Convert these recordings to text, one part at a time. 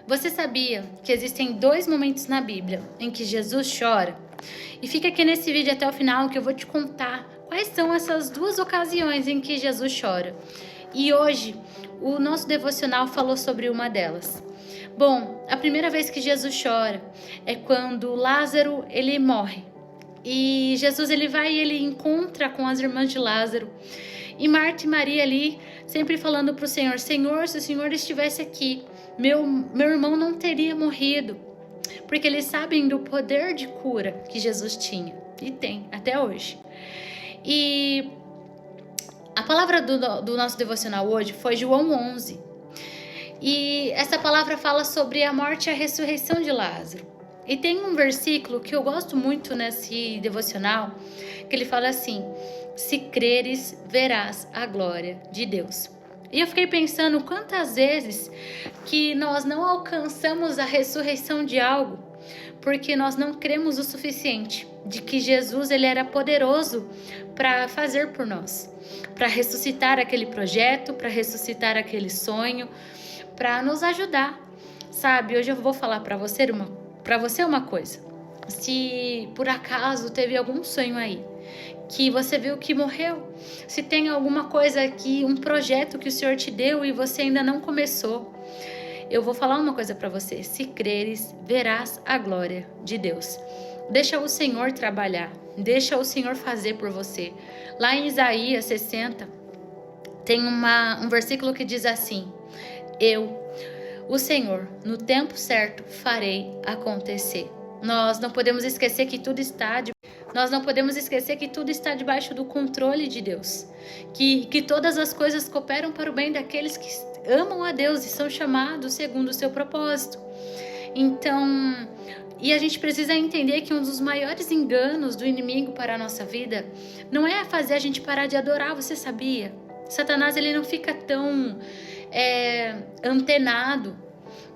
Você sabia que existem 2 momentos na Bíblia em que Jesus chora? E fica aqui nesse vídeo até o final que eu vou te contar quais são essas 2 ocasiões em que Jesus chora. E hoje o nosso devocional falou sobre uma delas. Bom, a primeira vez que Jesus chora é quando Lázaro ele morre. E Jesus ele vai e ele encontra com as irmãs de Lázaro. E Marta e Maria ali sempre falando para o Senhor: Senhor, se o Senhor estivesse aqui, meu irmão não teria morrido. Porque eles sabem do poder de cura que Jesus tinha. E tem, até hoje. E a palavra do nosso devocional hoje foi João 11. E essa palavra fala sobre a morte e a ressurreição de Lázaro. E tem um versículo que eu gosto muito nesse devocional, que ele fala assim: se creres, verás a glória de Deus. E eu fiquei pensando quantas vezes que nós não alcançamos a ressurreição de algo, porque nós não cremos o suficiente de que Jesus ele era poderoso para fazer por nós, para ressuscitar aquele projeto, para ressuscitar aquele sonho, para nos ajudar. Sabe, hoje eu vou falar para você uma coisa. Se por acaso teve algum sonho aí que você viu que morreu, se tem alguma coisa aqui, um projeto que o Senhor te deu e você ainda não começou, eu vou falar uma coisa para você: se creres, verás a glória de Deus. Deixa o Senhor trabalhar, deixa o Senhor fazer por você. Lá em Isaías 60 tem um versículo que diz assim: eu, o Senhor, no tempo certo farei acontecer. Nós não podemos esquecer que tudo está debaixo do controle de Deus. Que todas as coisas cooperam para o bem daqueles que amam a Deus e são chamados segundo o seu propósito. Então, e a gente precisa entender que um dos maiores enganos do inimigo para a nossa vida não é fazer a gente parar de adorar, você sabia? Satanás ele não fica tão antenado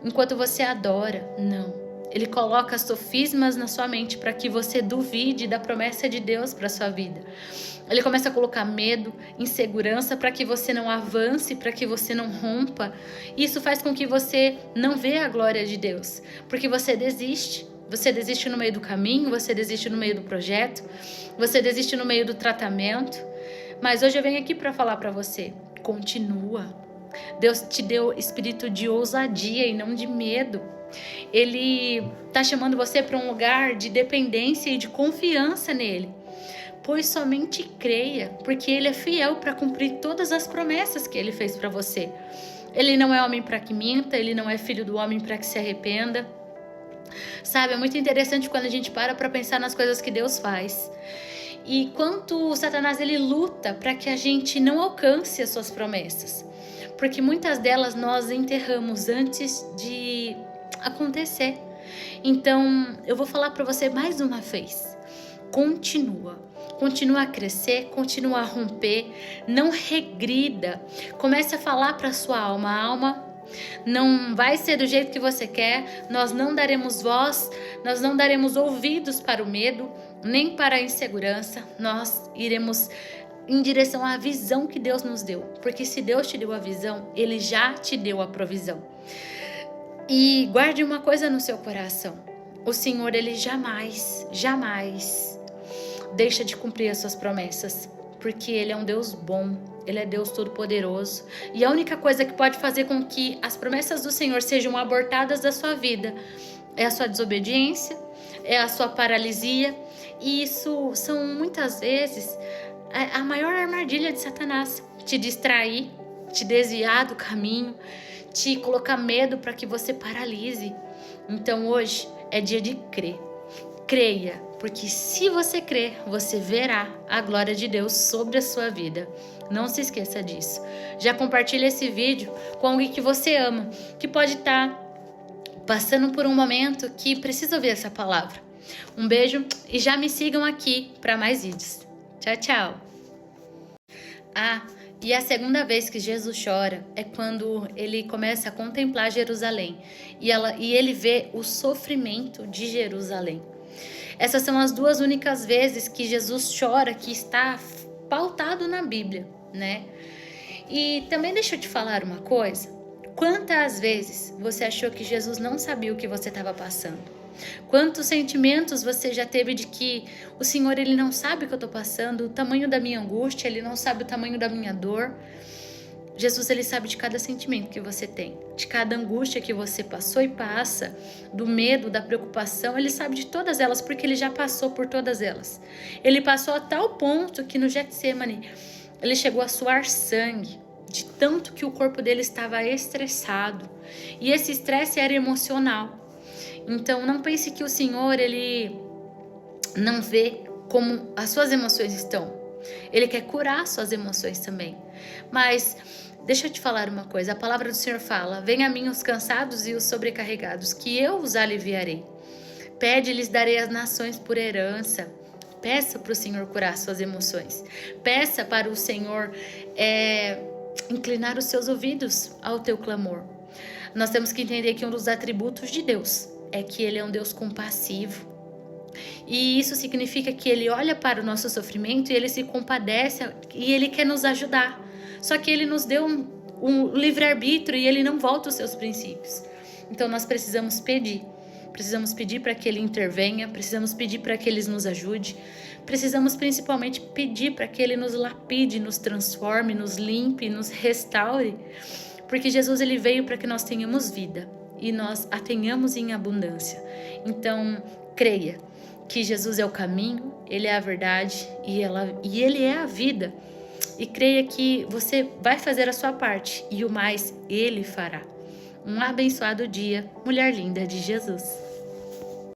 enquanto você adora, não. Ele coloca sofismas na sua mente para que você duvide da promessa de Deus para sua vida. Ele começa a colocar medo, insegurança para que você não avance, para que você não rompa. Isso faz com que você não veja a glória de Deus, porque você desiste. Você desiste no meio do caminho, você desiste no meio do projeto, você desiste no meio do tratamento. Mas hoje eu venho aqui para falar para você: continua. Deus te deu espírito de ousadia e não de medo. Ele está chamando você para um lugar de dependência e de confiança nele. Pois somente creia, porque ele é fiel para cumprir todas as promessas que ele fez para você. Ele não é homem para que minta, ele não é filho do homem para que se arrependa. Sabe, é muito interessante quando a gente para pensar nas coisas que Deus faz. E quanto o Satanás ele luta para que a gente não alcance as suas promessas. Porque muitas delas nós enterramos antes de acontecer. Então, eu vou falar para você mais uma vez: continua a crescer, continua a romper, não regrida. Comece a falar para sua alma: não vai ser do jeito que você quer. Nós não daremos voz, nós não daremos ouvidos para o medo, nem para a insegurança. Nós iremos em direção à visão que Deus nos deu, porque se Deus te deu a visão, Ele já te deu a provisão. E guarde uma coisa no seu coração: o Senhor, Ele jamais deixa de cumprir as suas promessas, porque Ele é um Deus bom, Ele é Deus Todo-Poderoso. E a única coisa que pode fazer com que as promessas do Senhor sejam abortadas da sua vida é a sua desobediência, é a sua paralisia. E isso são muitas vezes a maior armadilha de Satanás: te distrair, te desviar do caminho, te colocar medo para que você paralise. Então hoje é dia de crer. Creia, porque se você crer, você verá a glória de Deus sobre a sua vida. Não se esqueça disso. Já compartilha esse vídeo com alguém que você ama, que pode estar passando por um momento que precisa ouvir essa palavra. Um beijo e já me sigam aqui para mais vídeos. Tchau, tchau. E a segunda vez que Jesus chora é quando ele começa a contemplar Jerusalém e ele vê o sofrimento de Jerusalém. Essas são as 2 únicas vezes que Jesus chora, que está pautado na Bíblia, né? E também deixa eu te falar uma coisa: Quantas vezes você achou que Jesus não sabia o que você estava passando? Quantos sentimentos você já teve de que o Senhor, Ele não sabe o que eu estou passando, o tamanho da minha angústia, Ele não sabe o tamanho da minha dor? Jesus, Ele sabe de cada sentimento que você tem, de cada angústia que você passou e passa, do medo, da preocupação. Ele sabe de todas elas, porque Ele já passou por todas elas. Ele passou a tal ponto que no Getsemane, Ele chegou a suar sangue, de tanto que o corpo dele estava estressado. E esse estresse era emocional. Então, não pense que o Senhor, Ele não vê como as suas emoções estão. Ele quer curar suas emoções também. Mas deixa eu te falar uma coisa. A palavra do Senhor fala: venha a mim os cansados e os sobrecarregados, que eu os aliviarei. Pede e lhes darei as nações por herança. Peça para o Senhor curar suas emoções. Peça para o Senhor inclinar os seus ouvidos ao teu clamor. Nós temos que entender que um dos atributos de Deus é que Ele é um Deus compassivo. E isso significa que Ele olha para o nosso sofrimento e Ele se compadece e Ele quer nos ajudar. Só que Ele nos deu um livre-arbítrio e Ele não volta os seus princípios. Então nós precisamos pedir. Precisamos pedir para que Ele intervenha, precisamos pedir para que Ele nos ajude. Precisamos principalmente pedir para que Ele nos lapide, nos transforme, nos limpe, nos restaure. Porque Jesus, Ele veio para que nós tenhamos vida e nós a tenhamos em abundância. Então, creia que Jesus é o caminho, Ele é a verdade e Ele é a vida. E creia que você vai fazer a sua parte e o mais Ele fará. Um abençoado dia, mulher linda de Jesus.